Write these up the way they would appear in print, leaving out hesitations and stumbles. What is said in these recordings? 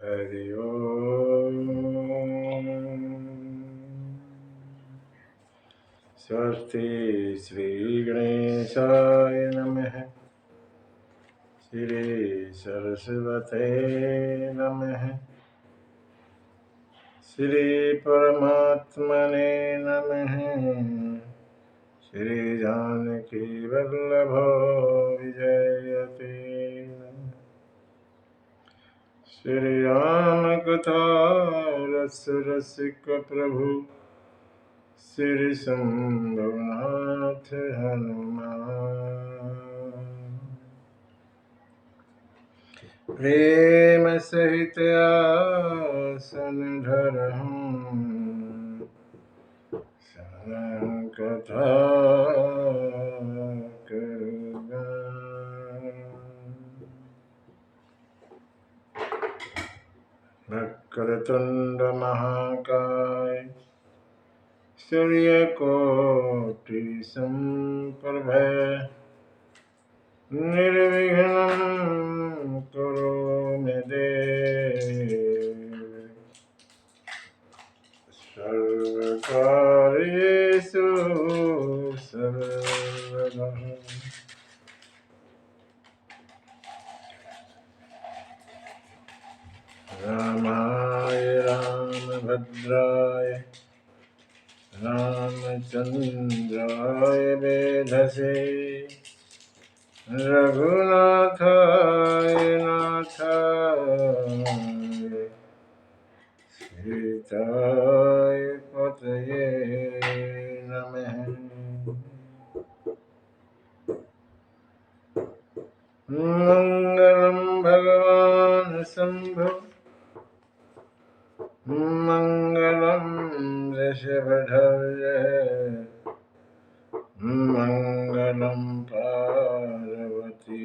हरि ओम। स्वस्ति श्री गणेशाय नमः। श्री सरस्वते नमः। श्री परमात्मने नमः। श्री जानकी वल्लभो विजयते नमः। श्री राम कथा रस रसिक प्रभु श्री शंभुनाथ हनुमान। प्रेम सहित आसन धरहूँ शरण कथा करुगा। वक्रतुंड महाकाय सूर्यकोटि संप्रभ निर्विघ्नं कुरु मे देव। सर्वकार्येषु सर्वदा। रामाय रामभद्राय रामचंद्राय वेधसे रघुनाथाय नाथाय सीताय पतये नमः। मंगलम भगवान शंभो मंगलम ऋषभध्वज मंगलम पार्वती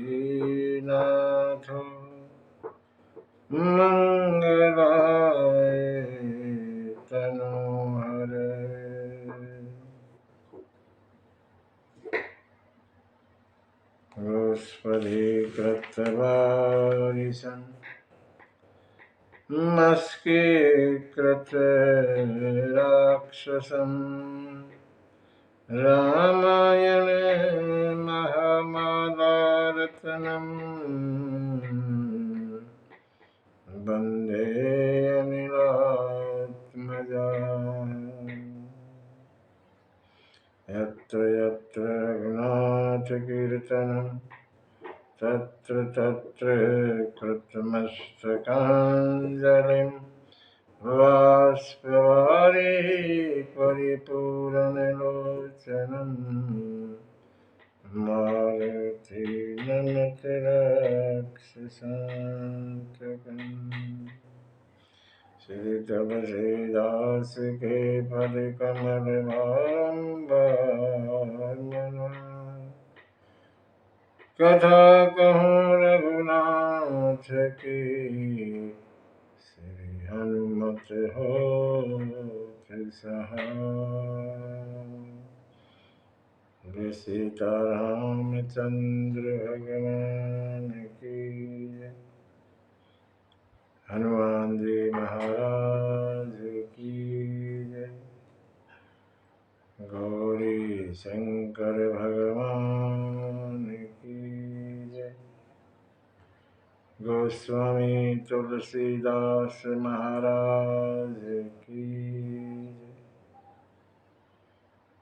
नाथो मंगलाय तनोहर। गोस्पदीकृतवारिशं मस्कीकृत राक्षसं रामायणे महामालारत्नम् वन्दे अनिलात्मजा। यत्र यत्र रघुनाथकीर्तनं तत्र तत्र कृतमस्तकाञ्जलिं बाष्पवारि परिपूर्णलोचनं मारुति नमत राक्षसान्तकम्। श्री तुलसीदास के पद कमल बारंबार कथा कहूँ रघुनाथ की श्री हनुमत हो सहाय। सीतारामचंद्र भगवान की जय। हनुमान जी महाराज की जय। गौरी शंकर भगवान की जय। गोस्वामी तुलसीदास महाराज की जय।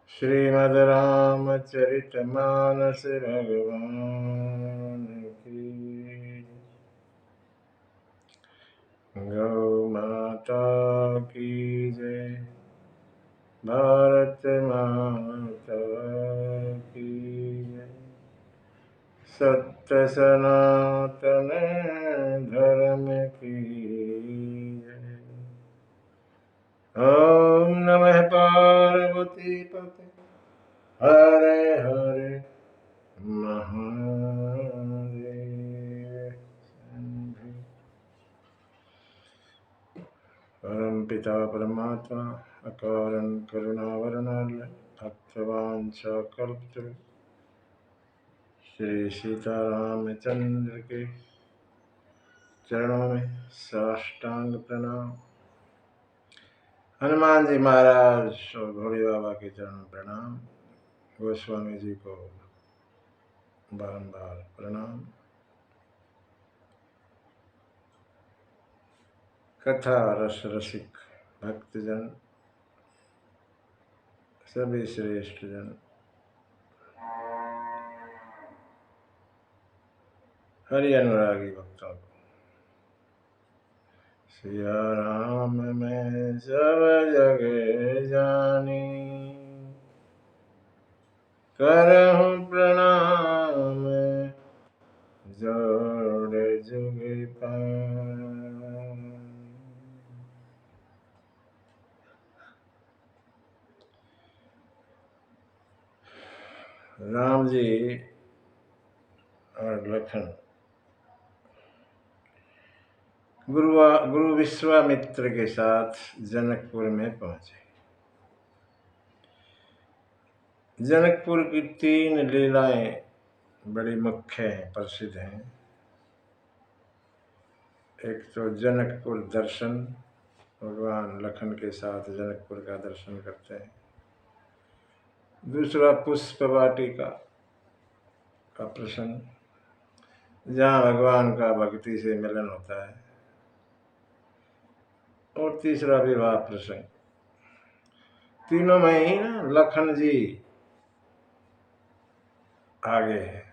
श्रीमद् रामचरितमानस भगवान की जय। गौ माता की जय। भारत माता की जय। सत्य सनातन धर्म की जय। ओम नमः पार्वती पते हरे हरे महादेव। परम पिता परमात्मा अकारण करुणावरणाल भक्तवांछा कल्पतरु श्री सीतारामचंद्र के चरणों में साष्टांग प्रणाम। हनुमान जी महाराज और भोले बाबा के चरणों में प्रणाम। गोस्वामी जी को बारंबार प्रणाम। कथा रस रसिक भक्तजन, सभी श्रेष्ठ जन, हरि अनुरागी भक्तों को सिया राम में सब जग जानी, करहूं प्रणाम जोड़ जुग पान। राम जी और लखन गुरु विश्वामित्र के साथ जनकपुर में पहुंचे। जनकपुर की 3 लीलाएं बड़ी मुख्य हैं, प्रसिद्ध हैं। एक तो जनकपुर दर्शन, भगवान लखन के साथ जनकपुर का दर्शन करते हैं। दूसरा पुष्प वाटिका का प्रसंग, जहाँ भगवान का भक्ति से मिलन होता है। और तीसरा विवाह प्रसंग। तीनों में ही ना लखन जी आगे है,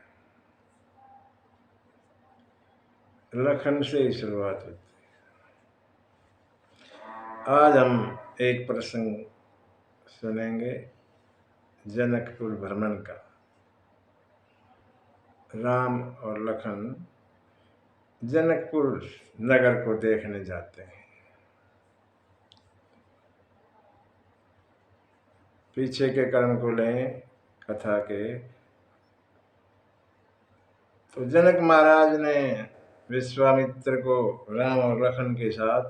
लखन से ही शुरुआत होती है। आज हम एक प्रसंग सुनेंगे जनकपुर भ्रमण का। राम और लखन जनकपुर नगर को देखने जाते हैं। पीछे के कर्म को लें कथा के, तो जनक महाराज ने विश्वामित्र को राम और लखन के साथ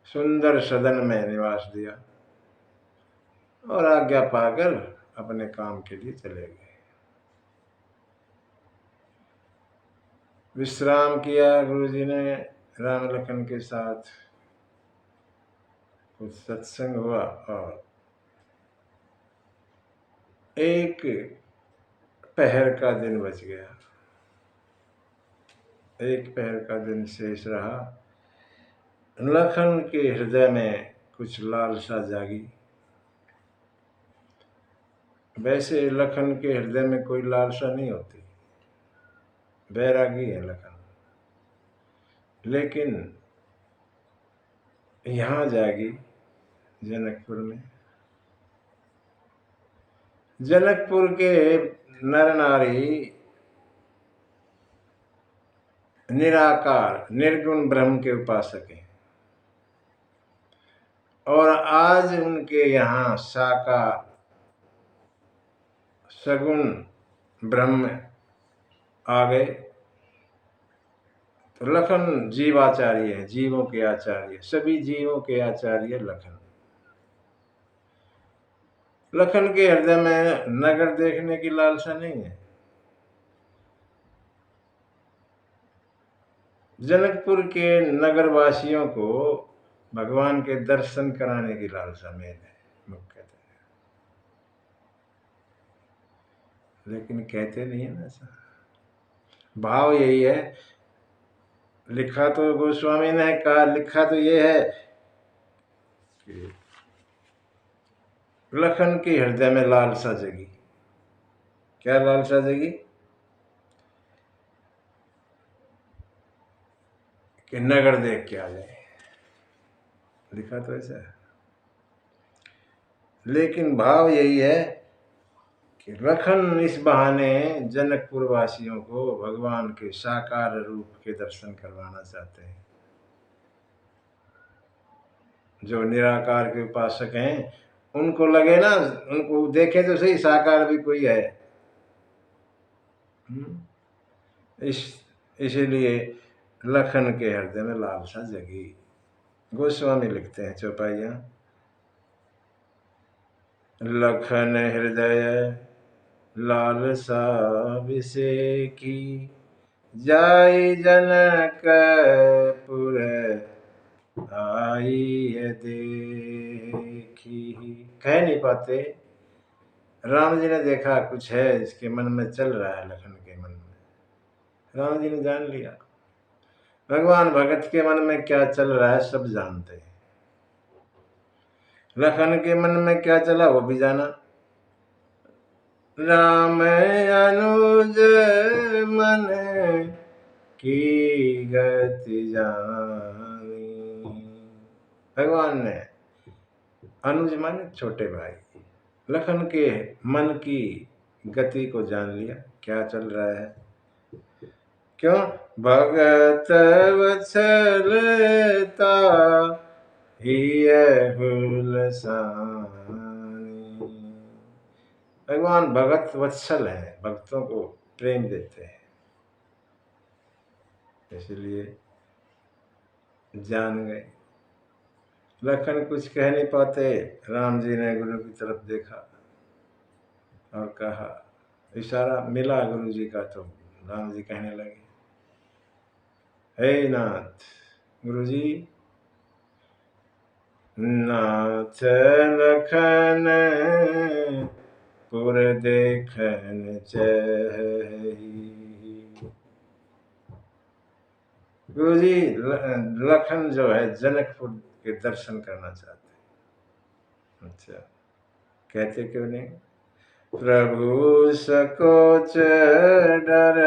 सुंदर सदन में निवास दिया और आज्ञा पाकर अपने काम के लिए चले गए। विश्राम किया गुरुजी ने राम लखन के साथ, कुछ सत्संग हुआ और एक पहर का दिन बच गया। एक पहर का दिन शेष रहा। लखन के हृदय में कुछ लालसा जागी। वैसे लखन के हृदय में कोई लालसा नहीं होती, बैरागी है लखन, लेकिन यहाँ जागी जनकपुर में। जनकपुर के नर नारी निराकार निर्गुण ब्रह्म के उपासक हैं और आज उनके यहाँ साकार सगुण ब्रह्म आ गए। तो लखन जीवाचार्य है, जीवों के आचार्य, सभी जीवों के आचार्य लखन। लखन के हृदय में नगर देखने की लालसा नहीं है। जनकपुर के नगरवासियों को भगवान के दर्शन कराने की लालसा मेन है मुख्यतः, लेकिन कहते नहीं है ना ऐसा। भाव यही है, लिखा तो गोस्वामी ने कहा, लिखा तो ये है कि लखन के हृदय में लालसा जगी। क्या लालसा जगी? कि नगर देख के आ जाए, लिखा तो ऐसा है। लेकिन भाव यही है कि लखन इस बहाने जनकपुर वासियों को भगवान के साकार रूप के दर्शन करवाना चाहते हैं। जो निराकार के उपासक हैं उनको लगे ना, उनको देखे तो सही साकार भी कोई है। इसीलिए लखन के हृदय में लालसा जगी। गोस्वामी लिखते हैं चौपाइयाँ, लखन हृदय लालसा विषय की, जाई जनकपुर आई देखी। कह नहीं पाते। राम जी ने देखा कुछ है इसके मन में चल रहा है, लखन के मन में। राम जी ने जान लिया। भगवान भगत के मन में क्या चल रहा है सब जानते हैं। लखन के मन में क्या चला वो भी जाना। राम अनुज मन की गति जानी। भगवान ने अनुज माने छोटे भाई लखन के मन की गति को जान लिया, क्या चल रहा है। क्यों? भगत वत्सलता हिय हुलसानी। भगवान भगत वत्सल है, भक्तों को प्रेम देते हैं, इसलिए जान गए। लखन कुछ कह नहीं पाते। राम जी ने गुरु की तरफ देखा और कहा, इशारा मिला गुरु जी का, तो राम जी कहने लगे, हे नाथ। गुरु जी, नाथ लखन पुर देखन चही। गुरु जी लखन जो है जनकपुर के दर्शन करना चाहते हैं। अच्छा, कहते क्यों नहीं? प्रभु सकोच डर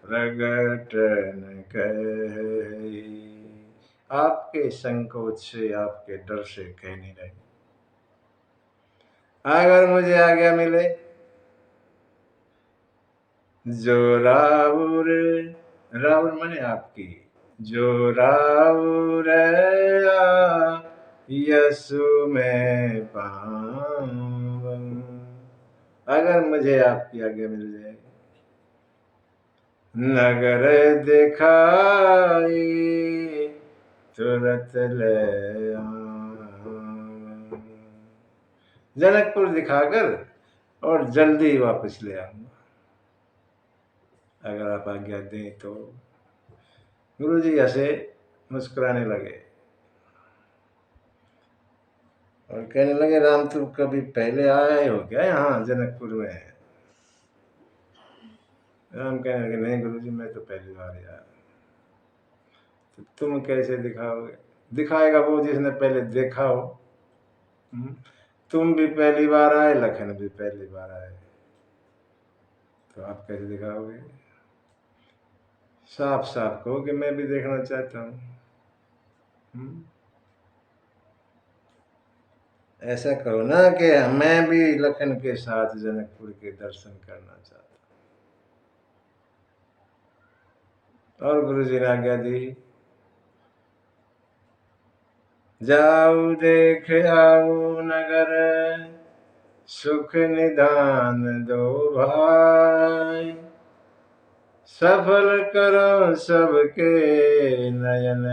प्रगट न कही। आपके संकोच से, आपके डर से कह नहीं रहे। अगर मुझे आज्ञा मिले, जो राउर, राउर माने आपकी, जो राउर यसु में पावन। अगर मुझे आपकी आज्ञा मिल जाए, नगर दिखाई तुरंत ले आऊं। जनकपुर दिखाकर और जल्दी वापस ले आऊंगा, अगर आप आज्ञा दें तो। गुरु जी ऐसे मुस्कुराने लगे और कहने लगे, राम तुम कभी पहले आए हो क्या यहाँ जनकपुर में? राम कहने लगे, नहीं गुरु जी, मैं तो पहली बार आया। तो तुम कैसे दिखाओगे? दिखाएगा वो जिसने पहले देखा हो। तुम भी पहली बार आए, लखन भी पहली बार आए, तो आप कैसे दिखाओगे? साफ साफ कहो कि मैं भी देखना चाहता हूँ। ऐसा कहो ना कि मैं भी लखन के साथ जनकपुर के दर्शन करना चाहता हूँ। और गुरु जी ने आज्ञा दी, जाऊ देख आओ नगर, सुख निदान दो भाई। सफल करो सबके नयन,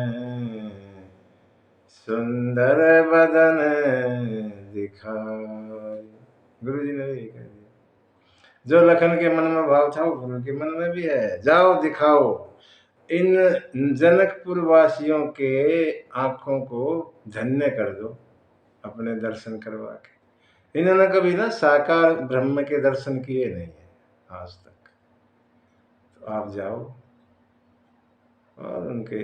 सुंदर बदन दिखाई। गुरु जी ने यही कह दिया। जो लखन के मन में भाव था वो गुरु के मन में भी है। जाओ दिखाओ इन जनकपुर वासियों के आंखों को धन्य कर दो अपने दर्शन करवा के। इन्होंने कभी ना साकार ब्रह्म के दर्शन किए नहीं है आज तक। तो आप जाओ और उनके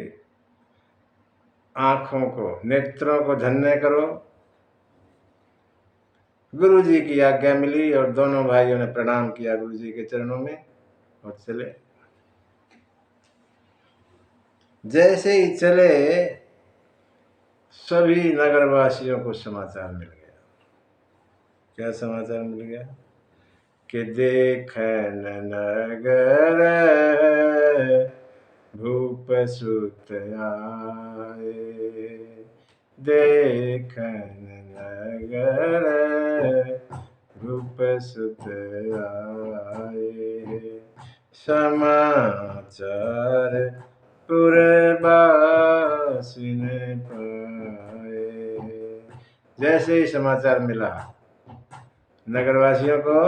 आंखों को, नेत्रों को धन्य करो। गुरु जी की आज्ञा मिली और दोनों भाइयों ने प्रणाम किया गुरु जी के चरणों में और चले। जैसे ही चले, सभी नगरवासियों को समाचार मिल गया। क्या समाचार मिल गया? कि देखन नगर भूप सुत आए। देखन नगर भूप सुत आए। समाचार पुरबासिन पाए। जैसे ही समाचार मिला नगरवासियों को,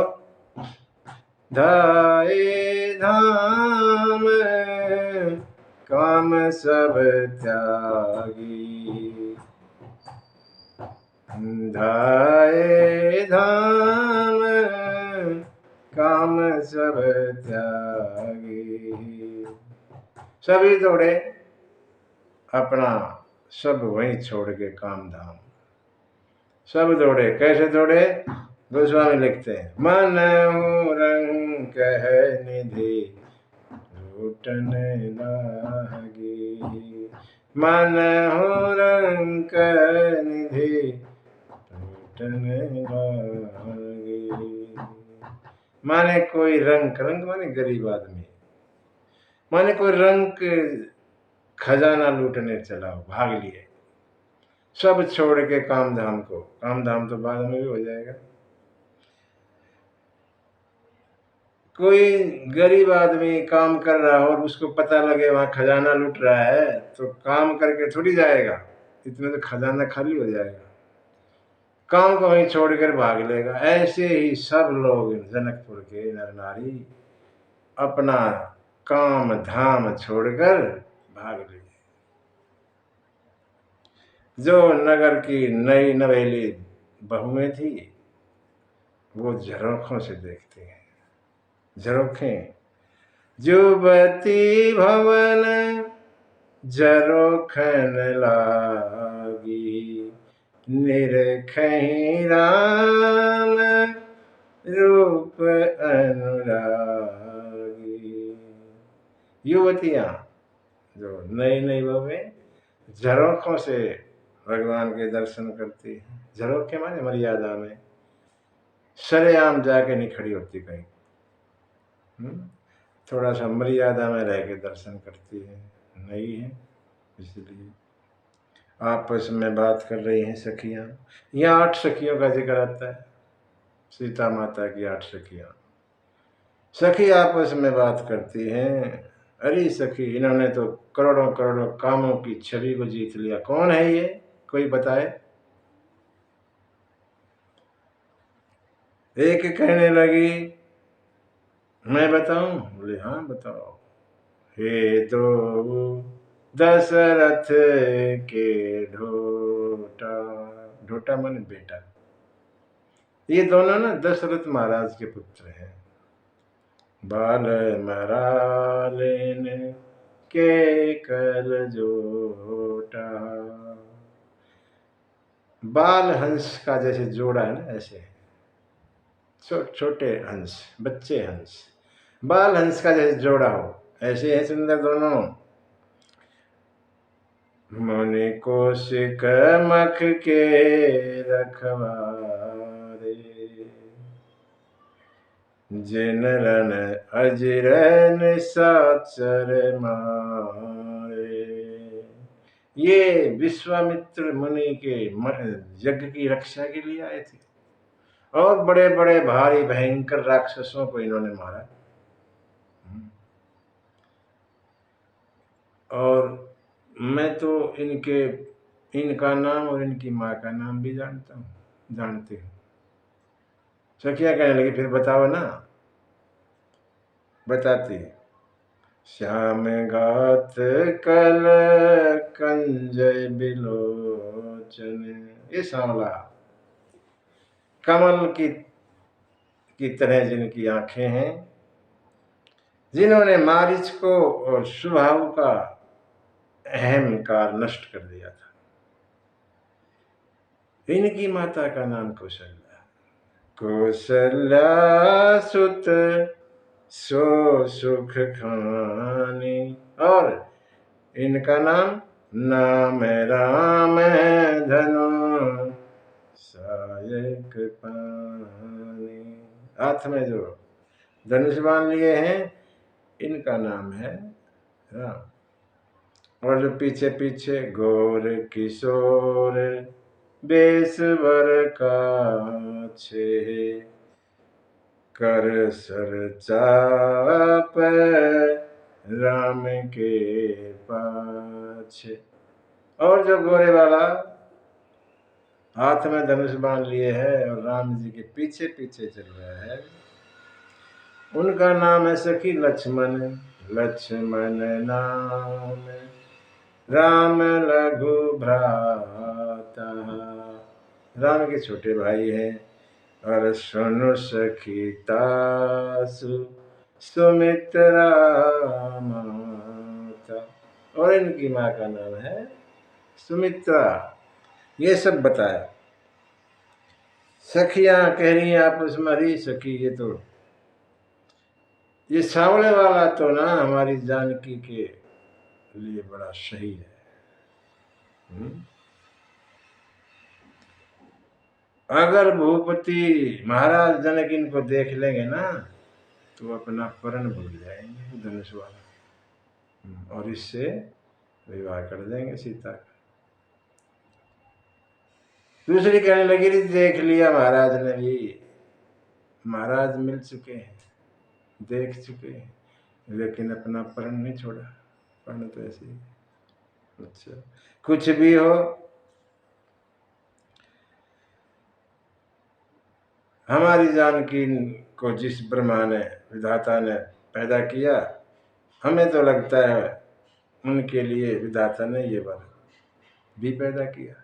धाये धाम काम सब त्यागी, धाये धाम काम सब त्यागी। सभी दौड़े अपना, सब वहीं छोड़ के काम धाम, सब दौड़े। कैसे दौड़े? गोस्वामी लिखते हैं, मन रंग कह निधि लूटन लागी, मन रंग निधि लूटन लागी। माने कोई रंग, रंग माने गरीब आदमी, माने कोई रंग खजाना लूटने चला, भाग लिए सब छोड़ के काम धाम को। काम धाम तो बाद में भी हो जाएगा। कोई गरीब आदमी काम कर रहा हो और उसको पता लगे वहां खजाना लूट रहा है, तो काम करके थोड़ी जाएगा, इतने तो खजाना खाली हो जाएगा, काम को वहीं छोड़कर भाग लेगा। ऐसे ही सब लोग जनकपुर के नर नारी अपना काम धाम छोड़कर भाग लिए। जो नगर की नई नवेली बहुएं थी वो झरोखों से देखते हैं, झरोखें। जुबती भवन झरोखन लागी, निरखहि राम रूप अनुरागी। युवतियां जो नई नई बहुएं झरोखों से भगवान के दर्शन करती है। झरोखे माने मर्यादा में, सरेआम जाके नहीं खड़ी होती कहीं, थोड़ा सा मर्यादा में रह के दर्शन करती है, नहीं है इसलिए। आपस में बात कर रही हैं सखियां। यहाँ 8 सखियों का जिक्र आता है, सीता माता की 8 सखियां। सखी आपस में बात करती हैं, अरे सखी इन्होंने तो करोड़ों करोड़ों कामों की छवि को जीत लिया, कौन है ये, कोई बताए? एक कहने लगी, मैं बताऊं? बोले हाँ बताओ। हे तो दशरथ के ढोटा, ढोटा माने बेटा, ये दोनों ना दशरथ महाराज के पुत्र हैं। बाल मरालेन के कल जोटा, बाल हंस का जैसे जोड़ा है ना, ऐसे छोटे हंस, बच्चे हंस, बाल हंस का जैसे जोड़ा हो, ऐसे है सुंदर दोनों। मुनि कौशिक मख के रखवारे, जिन रण अजिर निशाचर मारे। ये विश्वामित्र मुनि के यज्ञ की रक्षा के लिए आए थे और बड़े बड़े भारी भयंकर राक्षसों को इन्होंने मारा। और मैं तो इनका नाम और इनकी माँ का नाम भी जानता हूँ, जानते हो। सखिया कहने लगी, फिर बताओ ना। बताती, श्याम गात कल कंजय बिलोचन, ये सांवला कमल की तरह जिनकी आंखें हैं, जिन्होंने मारीच को और सुबाहु का अहंकार नष्ट कर दिया था। इनकी माता का नाम कौशल्या, कौशल्या सुत सो सुख खानी, और इनका नाम राम धनु सायक पानी। हाथ में जो धनुष बांध लिए हैं इनका नाम है राम। और जो पीछे पीछे गौर किशोर बेसवर का छे, कर सर चाप राम के पाछे। और जो गोरे वाला हाथ में धनुष बांध लिए है और राम जी के पीछे पीछे चल रहा है, उनका नाम है सखी लक्ष्मण। लक्ष्मण नाम राम लघु भ्राता। राम के छोटे भाई हैं। और सुनु सखी तासु सुमित्रा माता। और इनकी माँ का नाम है सुमित्रा। ये सब बताया। सखियां कह रही हैं आपस में, अरे सखी ये सावले वाला तो ना हमारी जानकी के लिए बड़ा सही है। अगर भूपति महाराज जनक इनको देख लेंगे ना तो अपना प्रण भूल जाएंगे धनुष वाला, और इससे विवाह कर देंगे सीता का। दूसरी कहने लगी, देख लिया महाराज ने भी, महाराज मिल चुके हैं, देख चुके हैं, लेकिन अपना प्रण नहीं छोड़ा। प्रण तो ऐसे ही। अच्छा, कुछ भी हो, हमारी जानकी को जिस ब्रह्मा ने विधाता ने पैदा किया, हमें तो लगता है उनके लिए विधाता ने ये वर भी पैदा किया।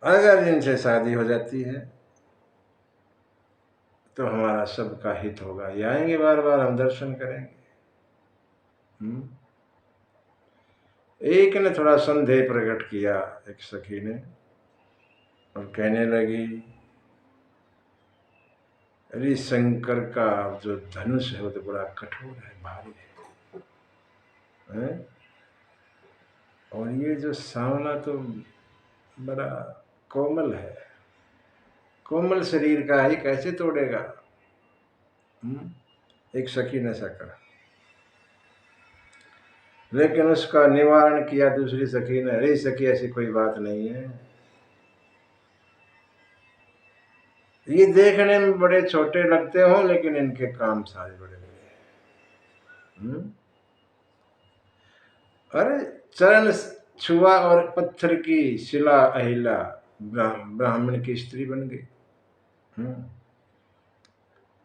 अगर इनसे शादी हो जाती है तो हमारा सबका हित होगा। ये आएंगे बार बार, हम दर्शन करेंगे। एक ने थोड़ा संदेह प्रकट किया, एक सखी ने, और कहने लगी, अरे शंकर का जो धनुष है वो तो बड़ा कठोर है, भारी है? और ये जो सांवला तो बड़ा कोमल है, कोमल शरीर का ही कैसे तोड़ेगा? एक सखी ने ऐसा कहा। लेकिन उसका निवारण किया दूसरी सखी ने, अरे सखी ऐसी कोई बात नहीं है, ये देखने में बड़े छोटे लगते हो लेकिन इनके काम सारे बड़े बड़े। अरे चरण छुआ और पत्थर की शिला अहिला ब्राह्मण की स्त्री बन गई।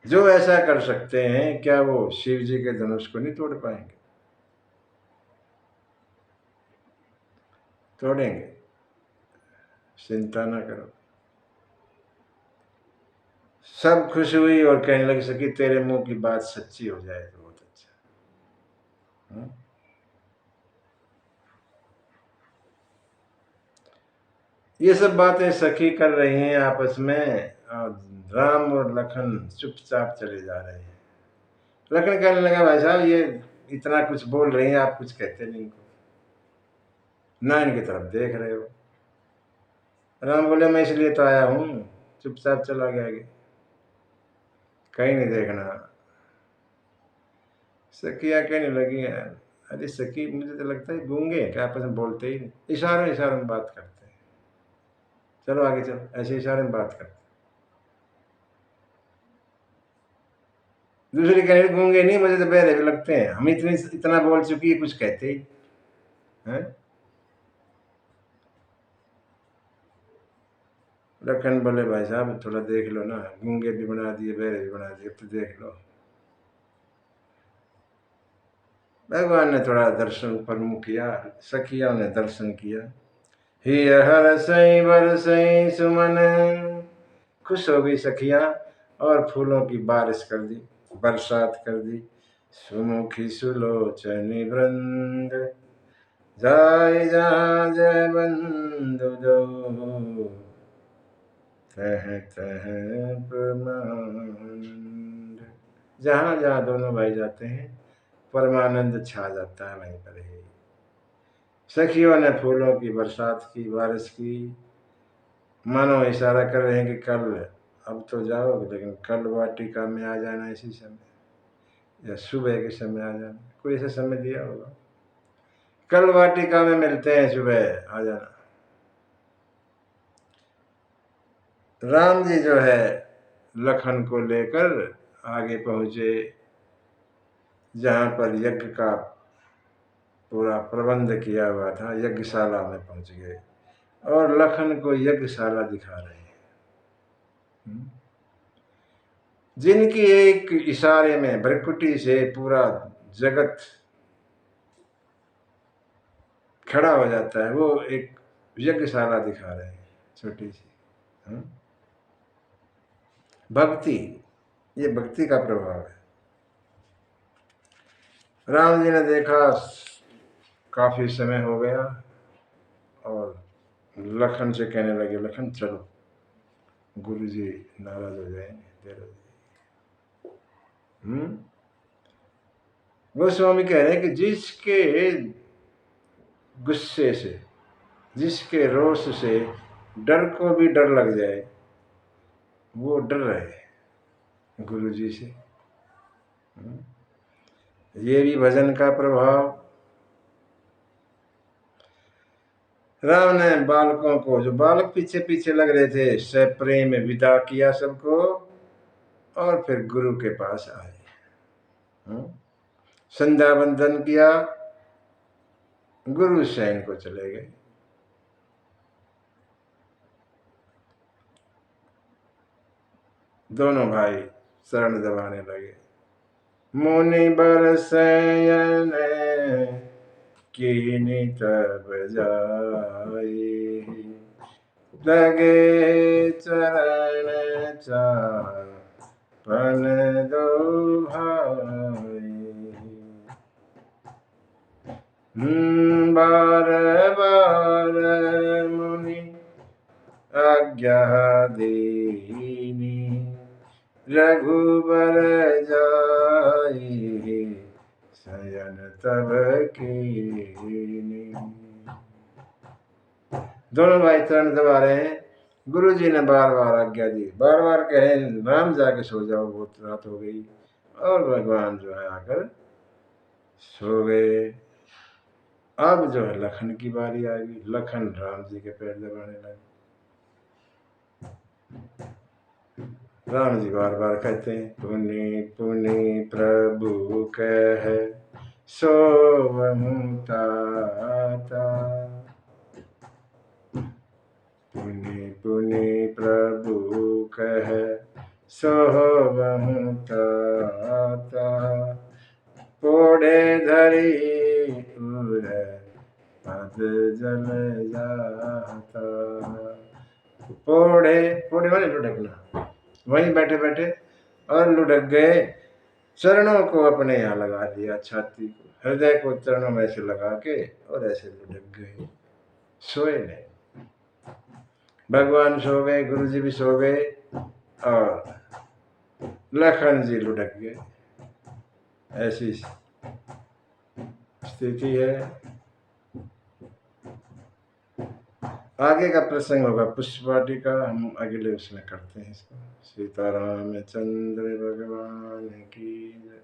जो ऐसा कर सकते हैं, क्या वो शिव जी के धनुष को नहीं तोड़ पाएंगे? तोड़ेंगे, चिंता ना करो। सब खुश हुई और कहने लगी, सकी तेरे मुंह की बात सच्ची हो जाए तो बहुत अच्छा। ये सब बातें सखी कर रही हैं आपस में, और राम और लखन चुपचाप चले जा रहे हैं। लखन कहने लगा, भाई साहब ये इतना कुछ बोल रही हैं, आप कुछ कहते नहीं इनको, ना इनकी तरफ देख रहे हो। राम बोले, मैं इसलिए तो आया हूं, चुपचाप चला गया आगे, कहीं नहीं देखना। सखियां कहने लगी, अरे सखी मुझे तो लगता है गूंगे क्या, आपस में बोलते ही नहीं, इशारों इशारों में बात करते हैं। चलो आगे चलो, ऐसे इशारे में बात करते। दूसरी कह रही, गूंगे नहीं, मुझे तो बहरे भी लगते हैं, हम इतना बोल चुकी है, कुछ कहते ही हैं। लखन बोले, भाई साहब थोड़ा देख लो ना, गूंगे भी बना दिए, बहरे भी बना दिए, तो देख लो। भगवान ने थोड़ा दर्शन प्रमुख किया, सखिया ने दर्शन किया। ही हर सई बर सई सुमन, खुश हो गई सखियां और फूलों की बारिश कर दी, बरसात कर दी। सुमुखी सुलोचनी वृंद, जाय जहाँ जय बंधु जो, तह तह परमानंद। जहाँ जहाँ दोनों भाई जाते हैं परमानंद छा जाता है वहीं पर ही। सखियों ने फूलों की बरसात की, बारिश की, मानो इशारा कर रहे हैं कि कल, अब तो जाओ लेकिन कल वाटिका में आ जाना इसी समय, या सुबह के समय आ जाना, कोई ऐसा समय दिया होगा, कल वाटिका में मिलते हैं, सुबह आ जाना। राम जी जो है लखन को लेकर आगे पहुंचे, जहां पर यज्ञ का पूरा प्रबंध किया हुआ था, यज्ञशाला में पहुंच गए। और लखन को यज्ञशाला दिखा रहे हैं, जिनकी एक इशारे में भ्रकुटी से पूरा जगत खड़ा हो जाता है। वो एक यज्ञशाला दिखा रहे हैं छोटी सी। भक्ति, ये भक्ति का प्रभाव है। राम जी ने देखा काफी समय हो गया और लखन से कहने लगे, लखन चलो, गुरु जी नाराज हो जाएंगे, देर हो जाएगी। गोस्वामी कह रहे हैं कि जिसके गुस्से से, जिसके रोष से डर को भी डर लग जाए, वो डर रहे गुरु जी से। ये भी भजन का प्रभाव। राम ने बालकों को, जो बालक पीछे पीछे लग रहे थे, सप्रेम विदा किया सबको और फिर गुरु के पास आए। संध्या बंदन किया, गुरु शयन को चले गए। दोनों भाई शरण दबाने लगे। मुनि बरसैन कीनी तब जाई, लगे चरण चापन दो भाई। बार बार मुनि आज्ञा दीनी, रघुबर जाई शयन तब कीनी। दोनों भाई चरण दबा रहे हैं। गुरु जी ने बार बार आज्ञा दी, बार बार कहे राम जाके सो जाओ, बहुत रात हो गई। और भगवान जो है आकर सो गए। अब जो है लखन की बारी आ गई। लखन राम जी के पैर दबाने लगे। राम जी बार बार कहते हैं, पुनि पुनि प्रभु कह सोवहु ताता, पुनि पुनि प्रभु कह सोवहु ताता, पोढ़े धरी उर पद जल जाता। पोढ़े, पोढ़े माने लुढ़कना, वहीं बैठे बैठे और लुढ़क गए। चरणों को अपने यहाँ लगा दिया, छाती को, हृदय को चरणों में ऐसे लगा के और ऐसे लुढ़क गए, सोए नहीं। भगवान सो गए, गुरु जी भी सो गए और लखन जी लुढ़क गए। ऐसी स्थिति है। आगे का प्रसंग होगा पुष्प वाटिका, हम अगले उसमें करते हैं इसको। सीताराम चंद्र भगवान की जय।